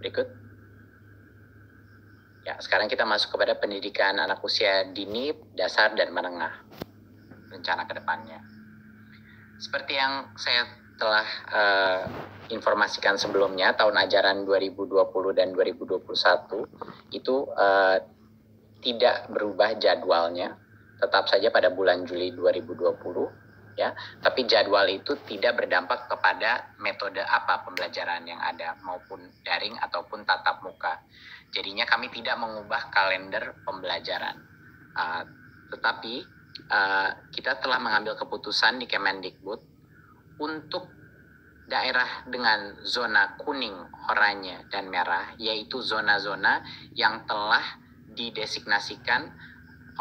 Berikut. Ya, sekarang kita masuk kepada pendidikan anak usia dini, dasar, dan menengah. Rencana ke depannya. Seperti yang saya telah informasikan sebelumnya, tahun ajaran 2020 dan 2021 itu tidak berubah jadwalnya, tetap saja pada bulan Juli 2020, ya. Tapi jadwal itu tidak berdampak kepada metode apa pembelajaran yang ada, maupun daring ataupun tatap muka. Jadinya kami tidak mengubah kalender pembelajaran, tetapi kita telah mengambil keputusan di Kemendikbud untuk daerah dengan zona kuning, oranye, dan merah, yaitu zona-zona yang telah didesignasikan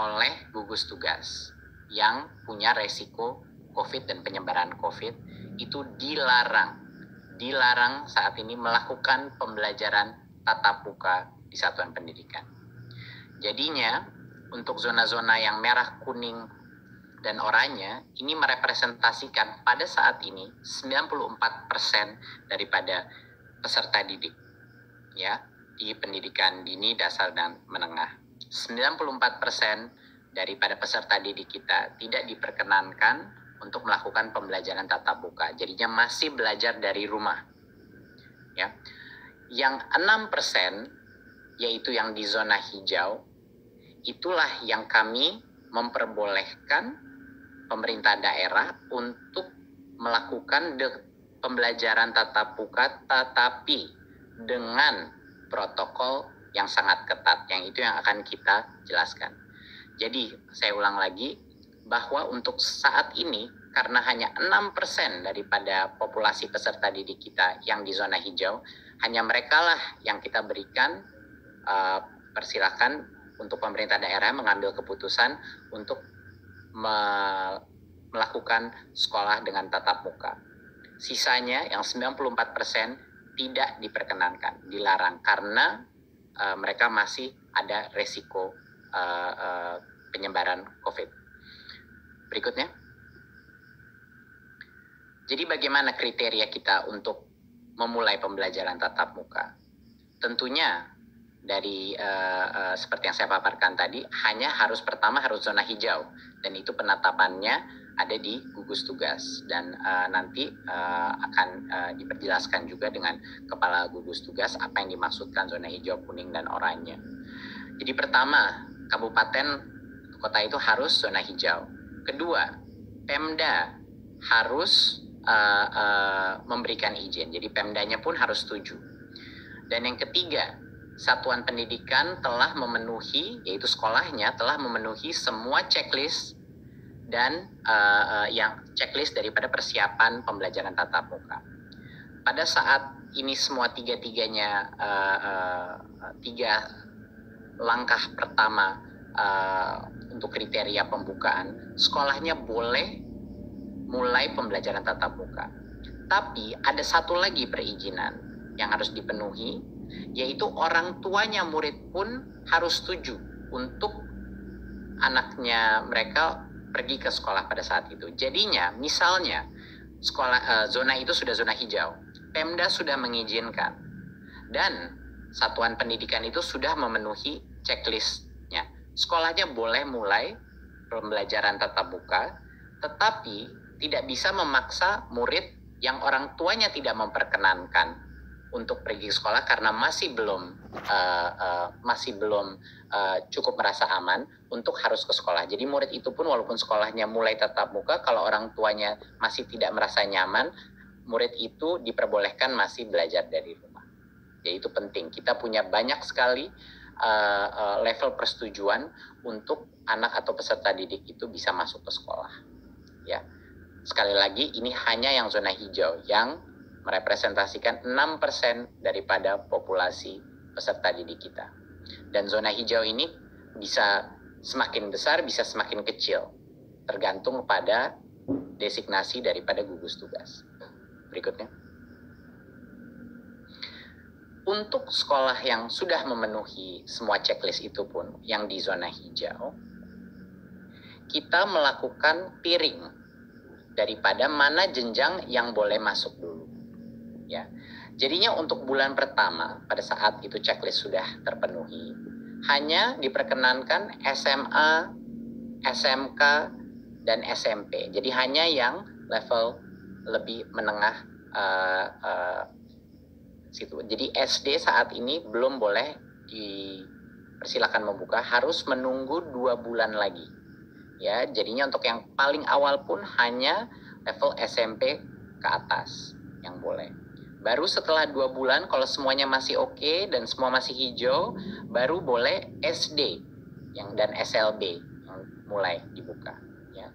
oleh gugus tugas yang punya resiko COVID dan penyebaran COVID, itu dilarang saat ini melakukan pembelajaran tatap muka di satuan pendidikan. Jadinya untuk zona-zona yang merah, kuning, dan oranye ini merepresentasikan pada saat ini 94% daripada peserta didik, ya, di pendidikan dini, dasar, dan menengah. 94% daripada peserta didik kita tidak diperkenankan untuk melakukan pembelajaran tatap muka. Jadinya masih belajar dari rumah, ya. Yang 6%, yaitu yang di zona hijau, itulah yang kami memperbolehkan pemerintah daerah untuk melakukan pembelajaran tatap muka, tetapi dengan protokol yang sangat ketat, yang itu yang akan kita jelaskan. Jadi saya ulang lagi, bahwa untuk saat ini, karena hanya 6% daripada populasi peserta didik kita yang di zona hijau, hanya mereka lah yang kita berikan persilakan untuk pemerintah daerah mengambil keputusan untuk melakukan sekolah dengan tatap muka. Sisanya yang 94% tidak diperkenankan, dilarang, karena mereka masih ada resiko penyebaran COVID. Berikutnya. Jadi bagaimana kriteria kita untuk memulai pembelajaran tatap muka? Tentunya dari seperti yang saya paparkan tadi, pertama harus zona hijau, dan itu penetapannya ada di gugus tugas, dan nanti akan diperjelaskan juga dengan kepala gugus tugas apa yang dimaksudkan zona hijau, kuning, dan oranye. Jadi pertama, kabupaten kota itu harus zona hijau. Kedua, Pemda harus memberikan izin, jadi Pemdanya pun harus setuju. Dan yang ketiga, satuan pendidikan telah memenuhi, yaitu sekolahnya telah memenuhi semua checklist dan yang checklist daripada persiapan pembelajaran tatap muka. Pada saat ini semua tiga langkah pertama untuk kriteria pembukaan, sekolahnya boleh mulai pembelajaran tatap muka. Tapi ada satu lagi perizinan yang harus dipenuhi, yaitu orang tuanya murid pun harus setuju untuk anaknya mereka pergi ke sekolah pada saat itu. Jadinya misalnya zona itu sudah zona hijau, Pemda sudah mengizinkan, dan satuan pendidikan itu sudah memenuhi checklistnya, sekolahnya boleh mulai pembelajaran tatap muka, tetapi tidak bisa memaksa murid yang orang tuanya tidak memperkenankan untuk pergi ke sekolah karena masih belum cukup merasa aman untuk harus ke sekolah. Jadi murid itu pun walaupun sekolahnya mulai tatap muka, kalau orang tuanya masih tidak merasa nyaman, murid itu diperbolehkan masih belajar dari rumah. Jadi itu penting. Kita punya banyak sekali level persetujuan untuk anak atau peserta didik itu bisa masuk ke sekolah. Ya, sekali lagi ini hanya yang zona hijau yang merepresentasikan 6% daripada populasi peserta didik kita. Dan zona hijau ini bisa semakin besar, bisa semakin kecil, tergantung pada designasi daripada gugus tugas. Berikutnya. Untuk sekolah yang sudah memenuhi semua checklist itu pun, yang di zona hijau, kita melakukan piring daripada mana jenjang yang boleh masuk dulu. Ya. Jadinya untuk bulan pertama, pada saat itu checklist sudah terpenuhi, hanya diperkenankan SMA, SMK, dan SMP. Jadi hanya yang level lebih menengah situ. Jadi SD saat ini belum boleh dipersilakan membuka, harus menunggu 2 bulan lagi. Ya, jadinya untuk yang paling awal pun hanya level SMP ke atas yang boleh. Baru setelah 2 bulan kalau semuanya masih oke dan semua masih hijau, baru boleh SD dan SLB yang mulai dibuka. Ya.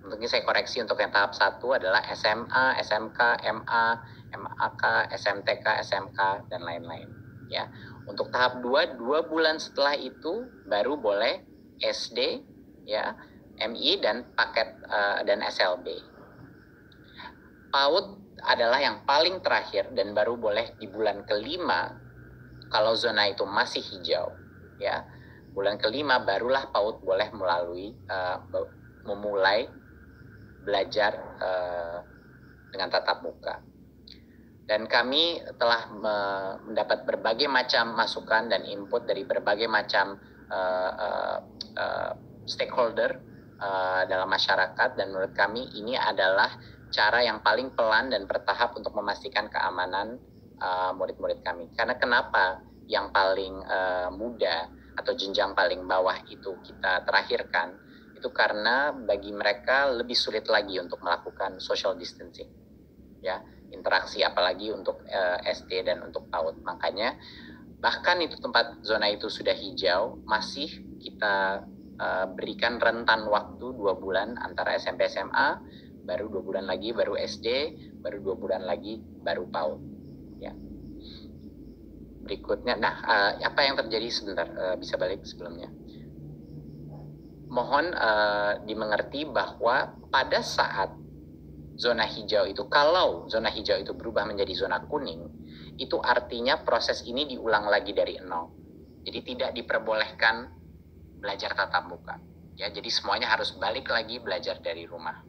Mungkin saya koreksi, untuk yang tahap 1 adalah SMA, SMK, MA, MAK, SMTK, SMK, dan lain-lain. Ya. Untuk tahap 2, 2 bulan setelah itu baru boleh SD, ya, MI, dan paket dan SLB. PAUD adalah yang paling terakhir dan baru boleh di bulan kelima kalau zona itu masih hijau. Ya, bulan kelima barulah PAUD boleh memulai belajar dengan tatap muka. Dan kami telah mendapat berbagai macam masukan dan input dari berbagai macam stakeholder dalam masyarakat, dan menurut kami ini adalah cara yang paling pelan dan bertahap untuk memastikan keamanan murid-murid kami. Karena kenapa yang paling muda atau jenjang paling bawah itu kita terakhirkan, itu karena bagi mereka lebih sulit lagi untuk melakukan social distancing, ya, interaksi, apalagi untuk SD dan untuk PAUD. Makanya bahkan itu tempat zona itu sudah hijau, masih kita berikan rentan waktu 2 bulan antara SMP SMA, baru 2 bulan lagi baru SD, baru 2 bulan lagi baru PAUD. Ya. Berikutnya, apa yang terjadi sebentar, bisa balik sebelumnya. Mohon dimengerti bahwa pada saat zona hijau itu, kalau zona hijau itu berubah menjadi zona kuning, itu artinya proses ini diulang lagi dari nol. Jadi tidak diperbolehkan belajar tatap muka. Ya, jadi semuanya harus balik lagi belajar dari rumah.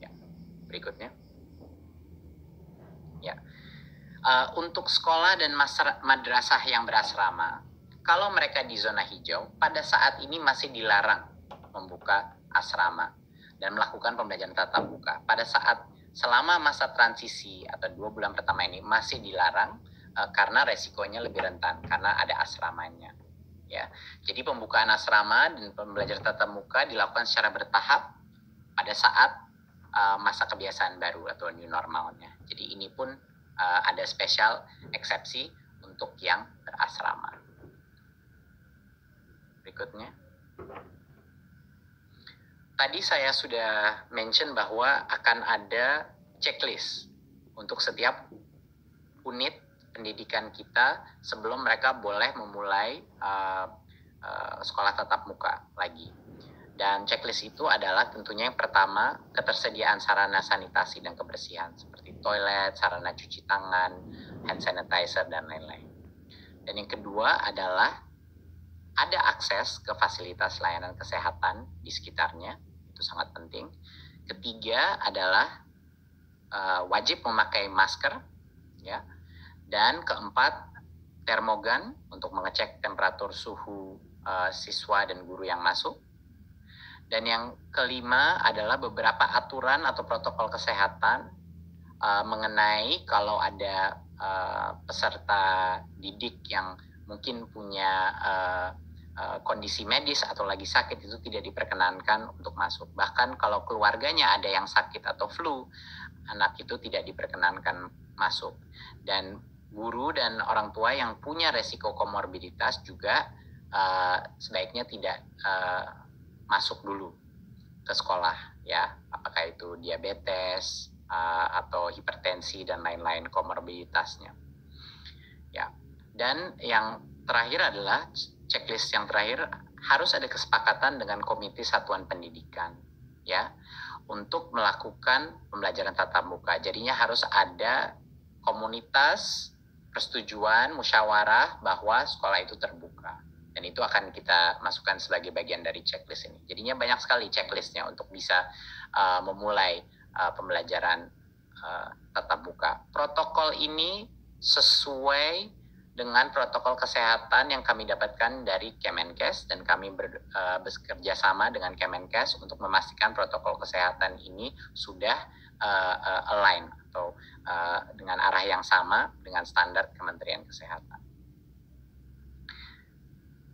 Ya, berikutnya. Ya, untuk sekolah dan madrasah yang berasrama, kalau mereka di zona hijau, pada saat ini masih dilarang membuka asrama dan melakukan pembelajaran tatap muka. Pada saat selama masa transisi atau 2 bulan pertama ini masih dilarang karena resikonya lebih rentan karena ada asramanya. Ya, jadi pembukaan asrama dan pembelajaran tatap muka dilakukan secara bertahap pada saat masa kebiasaan baru atau new normalnya. Jadi ini pun ada spesial eksepsi untuk yang berasrama. Berikutnya. Tadi saya sudah mention bahwa akan ada checklist untuk setiap unit pendidikan kita sebelum mereka boleh memulai sekolah tatap muka lagi. Dan checklist itu adalah tentunya yang pertama, ketersediaan sarana sanitasi dan kebersihan seperti toilet, sarana cuci tangan, hand sanitizer, dan lain-lain. Dan yang kedua adalah ada akses ke fasilitas layanan kesehatan di sekitarnya, itu sangat penting. Ketiga adalah wajib memakai masker, ya. Dan keempat, termogan untuk mengecek temperatur suhu siswa dan guru yang masuk. Dan yang kelima adalah beberapa aturan atau protokol kesehatan mengenai kalau ada peserta didik yang mungkin punya kondisi medis atau lagi sakit, itu tidak diperkenankan untuk masuk. Bahkan kalau keluarganya ada yang sakit atau flu, anak itu tidak diperkenankan masuk. Dan guru dan orang tua yang punya resiko komorbiditas juga sebaiknya tidak masuk dulu ke sekolah, ya, apakah itu diabetes atau hipertensi dan lain-lain komorbiditasnya, ya. Dan yang terakhir adalah checklist yang terakhir, harus ada kesepakatan dengan komite satuan pendidikan, ya, untuk melakukan pembelajaran tatap muka. Jadinya harus ada komunitas persetujuan musyawarah bahwa sekolah itu terbuka. Dan itu akan kita masukkan sebagai bagian dari checklist ini. Jadinya banyak sekali checklistnya untuk bisa memulai pembelajaran tatap muka. Protokol ini sesuai dengan protokol kesehatan yang kami dapatkan dari Kemenkes, dan kami bekerja sama dengan Kemenkes untuk memastikan protokol kesehatan ini sudah align atau dengan arah yang sama dengan standar Kementerian Kesehatan.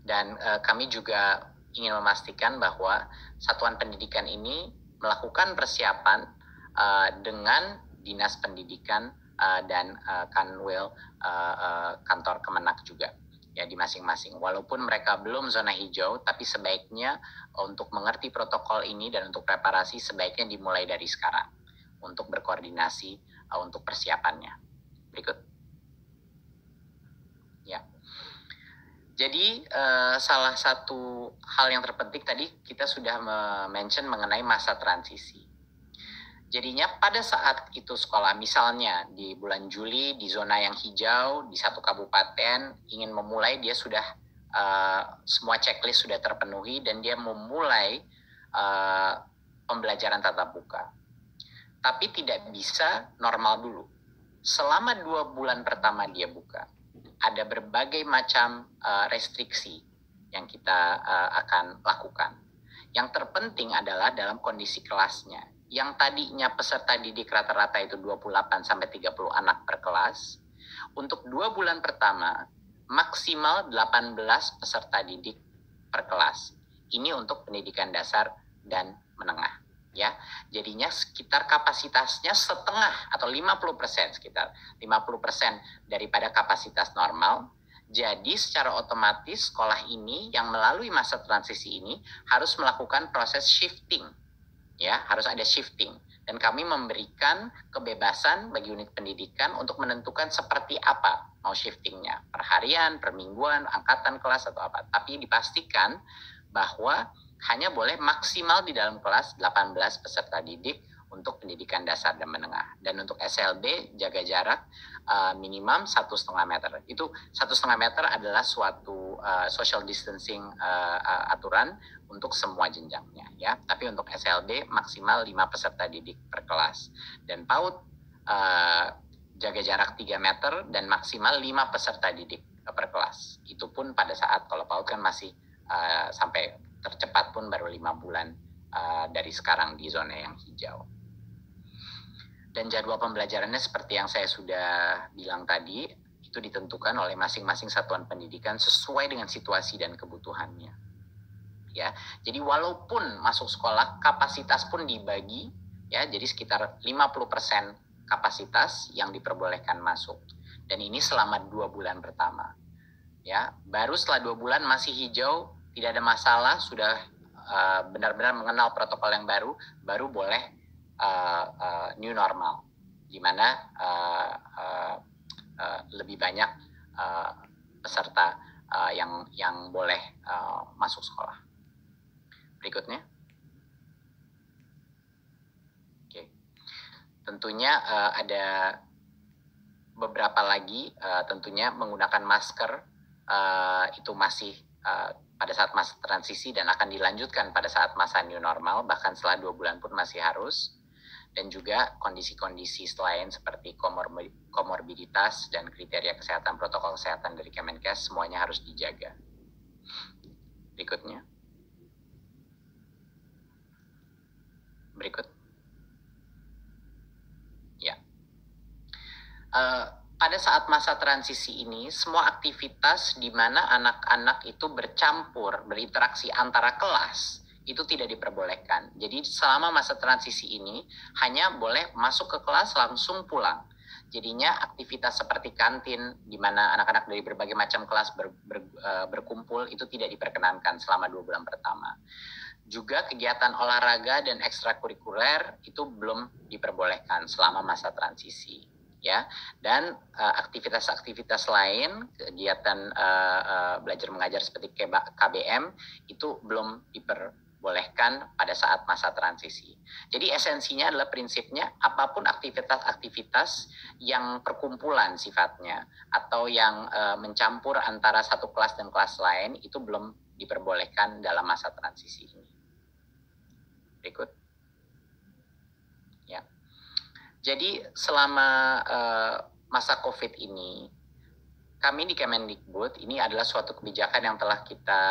Dan kami juga ingin memastikan bahwa satuan pendidikan ini melakukan persiapan dengan Dinas Pendidikan dan Kanwil kantor Kemenak juga ya di masing-masing. Walaupun mereka belum zona hijau, tapi sebaiknya untuk mengerti protokol ini dan untuk preparasi sebaiknya dimulai dari sekarang untuk berkoordinasi untuk persiapannya. Berikut. Ya. Jadi salah satu hal yang terpenting tadi kita sudah mention mengenai masa transisi. Jadinya pada saat itu sekolah, misalnya di bulan Juli di zona yang hijau di satu kabupaten ingin memulai, dia sudah semua checklist sudah terpenuhi dan dia memulai pembelajaran tatap muka. Tapi tidak bisa normal dulu. Selama 2 bulan pertama dia buka, ada berbagai macam restriksi yang kita akan lakukan. Yang terpenting adalah dalam kondisi kelasnya. Yang tadinya peserta didik rata-rata itu 28 sampai 30 anak per kelas, untuk 2 bulan pertama maksimal 18 peserta didik per kelas. Ini untuk pendidikan dasar dan menengah. Ya, jadinya sekitar kapasitasnya setengah atau 50%, sekitar 50% daripada kapasitas normal. Jadi secara otomatis sekolah ini yang melalui masa transisi ini harus melakukan proses shifting. Ya, harus ada shifting, dan kami memberikan kebebasan bagi unit pendidikan untuk menentukan seperti apa mau shiftingnya, per harian, per mingguan, angkatan kelas atau apa. Tapi dipastikan bahwa hanya boleh maksimal di dalam kelas 18 peserta didik untuk pendidikan dasar dan menengah. Dan untuk SLB jaga jarak minimum 1,5 meter. Itu 1,5 meter adalah suatu social distancing aturan untuk semua jenjangnya ya. Tapi untuk SLB maksimal 5 peserta didik per kelas. Dan PAUD jaga jarak 3 meter dan maksimal 5 peserta didik per kelas. Itu pun pada saat kalau PAUD kan masih sampai tercepat pun baru 5 bulan dari sekarang di zona yang hijau. Dan jadwal pembelajarannya seperti yang saya sudah bilang tadi, itu ditentukan oleh masing-masing satuan pendidikan sesuai dengan situasi dan kebutuhannya. Ya, jadi walaupun masuk sekolah kapasitas pun dibagi ya, jadi sekitar 50% kapasitas yang diperbolehkan masuk. Dan ini selama 2 bulan pertama. Ya, baru setelah 2 bulan masih hijau, tidak ada masalah, sudah benar-benar mengenal protokol yang baru boleh new normal, di mana lebih banyak peserta yang boleh masuk sekolah. Berikutnya. Oke. Tentunya ada beberapa lagi, tentunya menggunakan masker itu masih pada saat masa transisi dan akan dilanjutkan pada saat masa new normal, bahkan setelah 2 bulan pun masih harus. Dan juga kondisi-kondisi lain seperti komorbiditas dan kriteria kesehatan, protokol kesehatan dari Kemenkes semuanya harus dijaga. Berikutnya. Berikut. Ya. Pada saat masa transisi ini, semua aktivitas di mana anak-anak itu bercampur, berinteraksi antara kelas, itu tidak diperbolehkan. Jadi selama masa transisi ini, hanya boleh masuk ke kelas langsung pulang. Jadinya aktivitas seperti kantin, di mana anak-anak dari berbagai macam kelas berkumpul, itu tidak diperkenankan selama 2 bulan pertama. Juga kegiatan olahraga dan ekstrakurikuler itu belum diperbolehkan selama masa transisi. Ya, dan aktivitas-aktivitas lain, kegiatan belajar mengajar seperti KBM itu belum diperbolehkan pada saat masa transisi. Jadi esensinya adalah prinsipnya apapun aktivitas-aktivitas yang perkumpulan sifatnya atau yang mencampur antara satu kelas dan kelas lain itu belum diperbolehkan dalam masa transisi ini. Berikut. Ya. Jadi selama masa COVID ini, kami di Kemendikbud ini adalah suatu kebijakan yang telah kita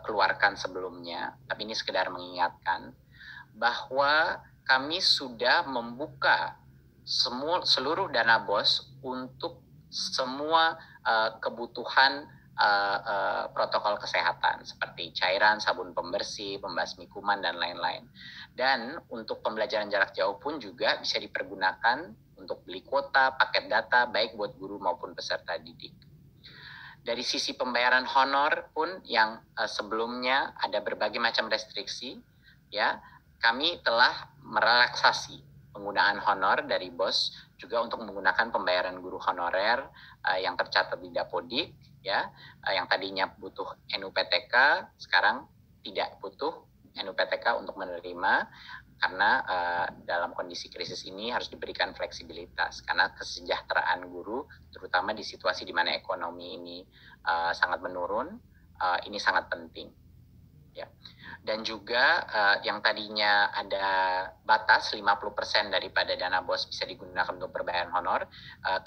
keluarkan sebelumnya, tapi ini sekedar mengingatkan bahwa kami sudah membuka seluruh dana BOS untuk semua kebutuhan protokol kesehatan seperti cairan, sabun pembersih, pembasmi kuman, dan lain-lain. Dan untuk pembelajaran jarak jauh pun juga bisa dipergunakan untuk beli kuota, paket data, baik buat guru maupun peserta didik. Dari sisi pembayaran honor pun yang sebelumnya ada berbagai macam restriksi, ya, kami telah merelaksasi penggunaan honor dari BOS juga untuk menggunakan pembayaran guru honorer yang tercatat di Dapodik, ya, yang tadinya butuh NUPTK sekarang tidak butuh NUPTK untuk menerima, karena dalam kondisi krisis ini harus diberikan fleksibilitas karena kesejahteraan guru terutama di situasi di mana ekonomi ini sangat menurun, ini sangat penting, ya. Dan juga yang tadinya ada batas 50% daripada dana BOS bisa digunakan untuk perbayaran honor,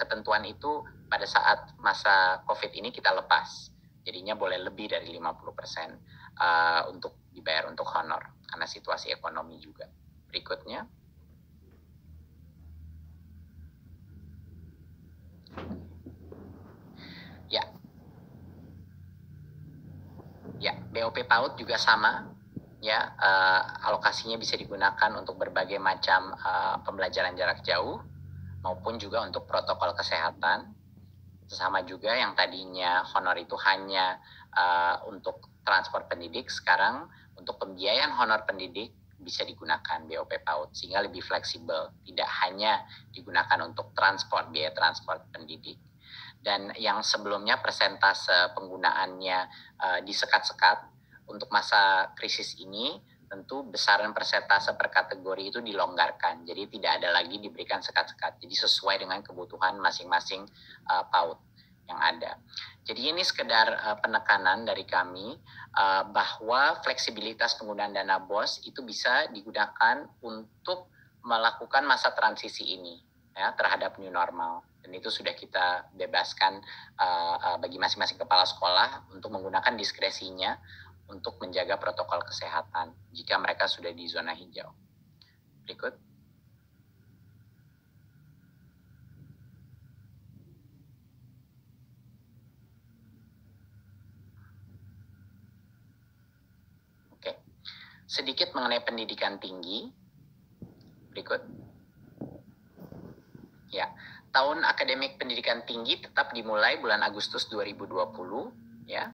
ketentuan itu pada saat masa COVID ini kita lepas. Jadinya boleh lebih dari 50% untuk dibayar untuk honor karena situasi ekonomi juga. Berikutnya. Ya, BOP PAUD juga sama. Ya, alokasinya bisa digunakan untuk berbagai macam pembelajaran jarak jauh maupun juga untuk protokol kesehatan. Sama juga yang tadinya honor itu hanya untuk transport pendidik, sekarang untuk pembiayaan honor pendidik bisa digunakan BOP PAUD sehingga lebih fleksibel, tidak hanya digunakan untuk transport, biaya transport pendidik. Dan yang sebelumnya persentase penggunaannya disekat-sekat, untuk masa krisis ini tentu besaran persentase per kategori itu dilonggarkan, jadi tidak ada lagi diberikan sekat-sekat, jadi sesuai dengan kebutuhan masing-masing PAUD yang ada. Jadi ini sekedar penekanan dari kami bahwa fleksibilitas penggunaan dana BOS itu bisa digunakan untuk melakukan masa transisi ini, ya, terhadap new normal. Dan itu sudah kita bebaskan bagi masing-masing kepala sekolah untuk menggunakan diskresinya untuk menjaga protokol kesehatan jika mereka sudah di zona hijau. Berikut. Oke. Sedikit mengenai pendidikan tinggi. Berikut. Ya, tahun akademik pendidikan tinggi tetap dimulai bulan Agustus 2020, ya.